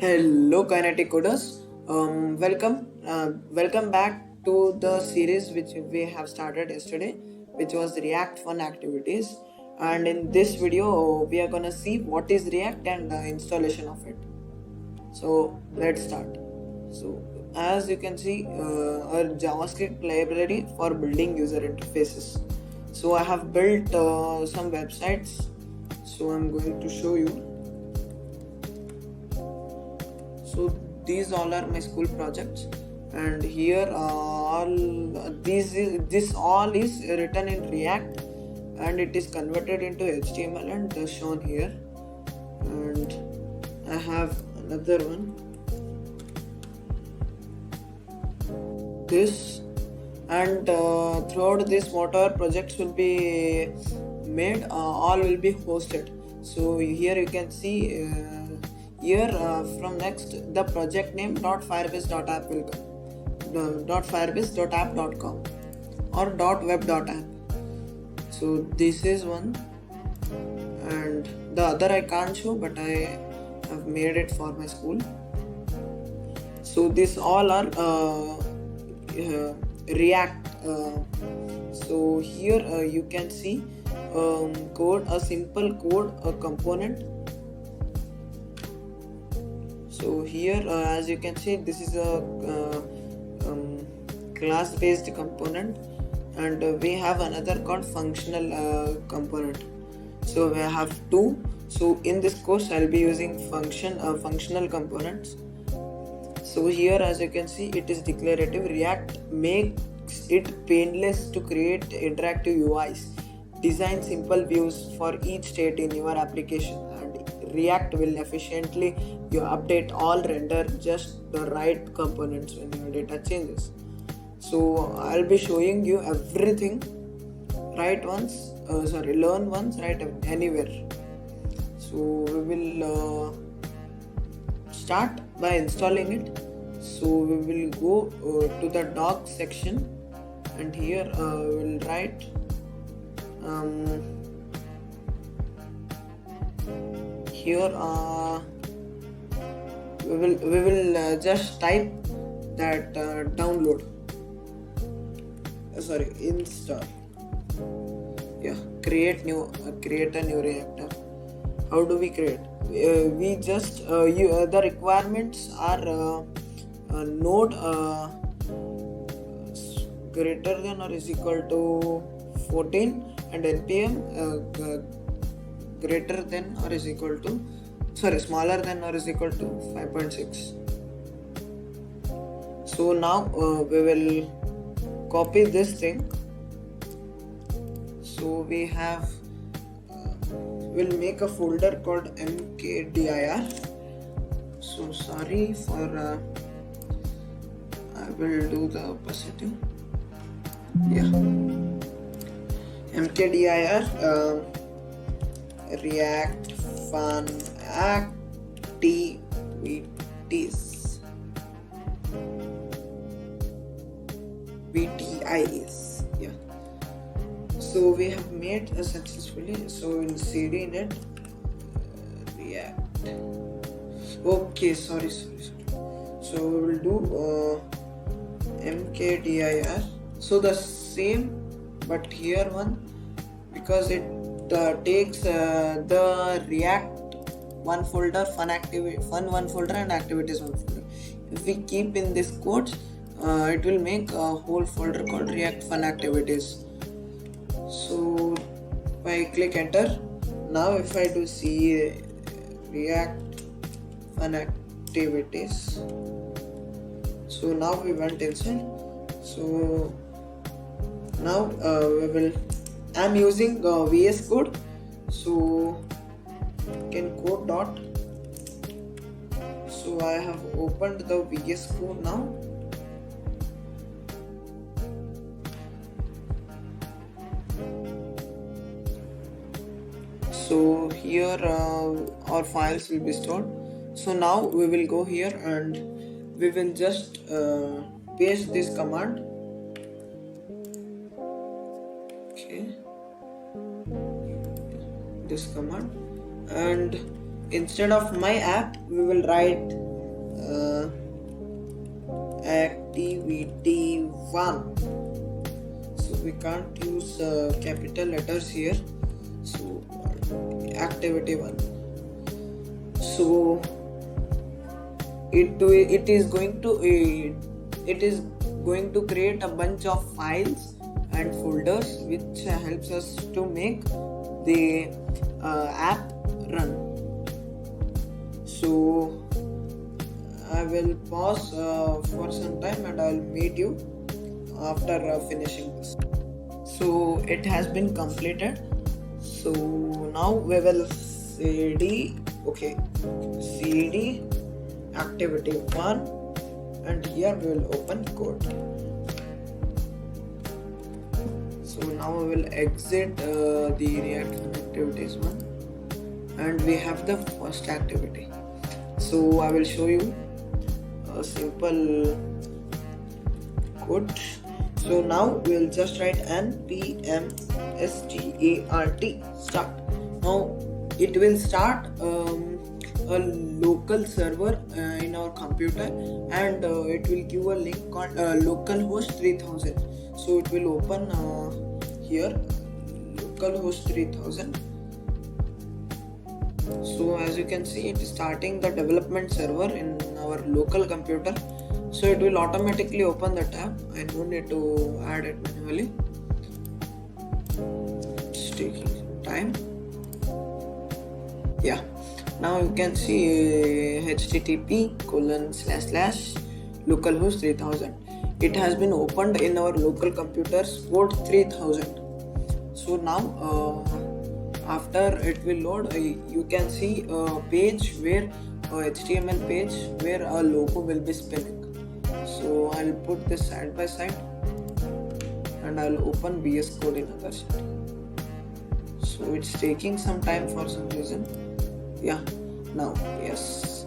Hello, Kinetic Koders. Welcome back to the series which we have started yesterday, which was React Fun Activities. And in this video, we are gonna see what is React and the installation of it. So let's start. So as you can see, our JavaScript library for building user interfaces. So I have built some websites. So I'm going to show you. So these all are my school projects, and here this all is written in React, and it is converted into HTML and shown here. And I have another one, this, and throughout this whatever projects will be made, all will be hosted. So here you can see here from next the project name .firebase.app will come, .firebase.app.com or .web.app. So this is one, and the other I can't show, but I have made it for my school. So these all are React. So here you can see code, a simple code, a component. So here as you can see, this is a class based component, and we have another called functional component. So we have two. So in this course I'll be using functional components. So here as you can see, it is declarative. React makes it painless to create interactive UIs. Design simple views for each state in your application, and React will efficiently update all render just the right components when your data changes. So I'll be showing you everything. Learn once, write anywhere. So we will start by installing it. So we will go to the docs section, and here we'll write here we will just type that download, install. Create a new reactor. How do we create? We just the requirements are node greater than or is equal to 14, and npm greater than or is equal to smaller than or is equal to 5.6. So now we will copy this thing. So we have we'll make a folder called mkdir. So sorry for I will do the opposite. Mkdir React Fun Activities. VTIs. So we have made successfully. So we'll cd in it React. Okay, sorry. So we will do mkdir. So the same, but here one, because it takes the React one folder, fun one folder, and activities one folder. If we keep in this code, it will make a whole folder called React Fun Activities. So if I click enter, now if I do see React Fun Activities, so now we went inside. So now I'm using VS Code. So can code dot. So I have opened the VS Code now. So here our files will be stored. So now we will go here and we will just paste this command. This command, and instead of my app we will write uh, activity 1. So we can't use capital letters here. So activity 1. So it is going to create a bunch of files and folders, which helps us to make the app run. So I will pause for some time and I'll meet you after finishing this. So it has been completed. So now we will cd activity 1, and here we will open code. So now we will exit the React activities 1, and we have the first activity. So I will show you a simple code. So now we will just write npm start. Now it will start a local server in our computer, and it will give a link called localhost 3000. So it will open here localhost 3000. So as you can see, it is starting the development server in our local computer. So it will automatically open the tab. I don't need to add it manually. It's taking some time. Yeah, now you can see http://localhost 3000. It has been opened in our local computer's port 3000. So now after it will load, you can see a page where HTML page where a logo will be spinning. So I'll put this side by side and I'll open VS Code in other side. So it's taking some time for some reason. Yeah, now yes,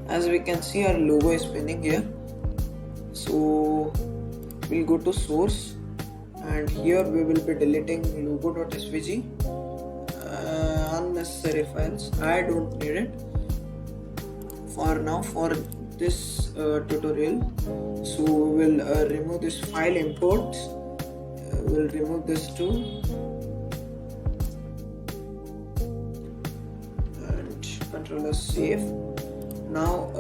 as we can see, our logo is spinning here. So we'll go to source, and here we will be deleting logo.svg, unnecessary files. I don't need it for now for this tutorial. So we will remove this file imports. We'll remove this too, and Ctrl S save. Now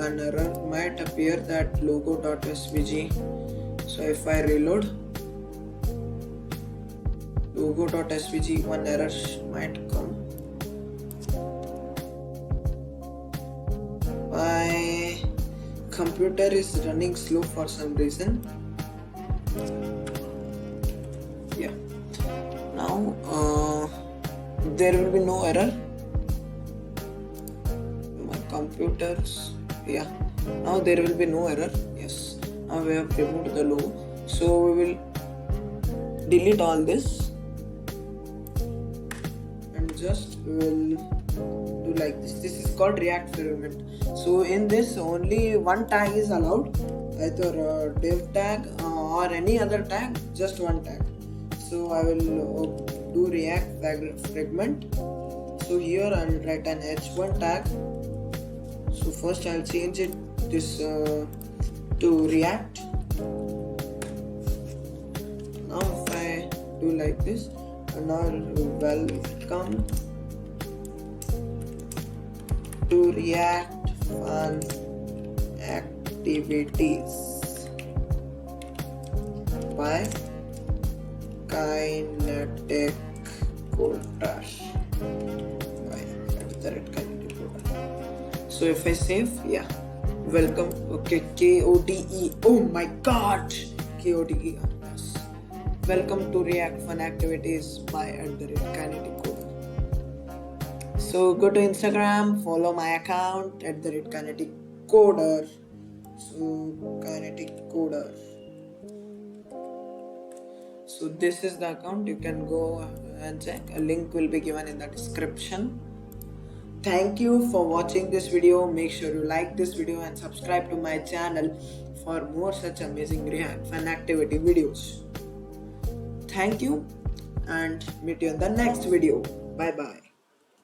an error might appear that logo.svg. So if I reload logo.svg, one error might come. My computer is running slow for some reason. Yeah, now there will be no error. My computers, yeah, now there will be no error. Yes, now we have removed the logo. So we will delete all this and just will do like this. This is called React experiment. So in this, only one tag is allowed, either div tag or any other tag, just one tag. So I will do React fragment. So here I will write an h1 tag. So first I will change it this to React. Now if I do like this, and now welcome to React Fun Activities by Kinetic Koder. Kinetic Koder. So if I save, yeah, welcome. Okay, KODE. Oh my God, KODE. Yes. Welcome to React Fun Activities by Kinetic Koder. So go to Instagram, follow my account @Kinetic Koder. So Kinetic Koder. So this is the account. You can go and check. A link will be given in the description. Thank you for watching this video. Make sure you like this video and subscribe to my channel for more such amazing React Fun Activity videos. Thank you and meet you in the next video. Bye bye.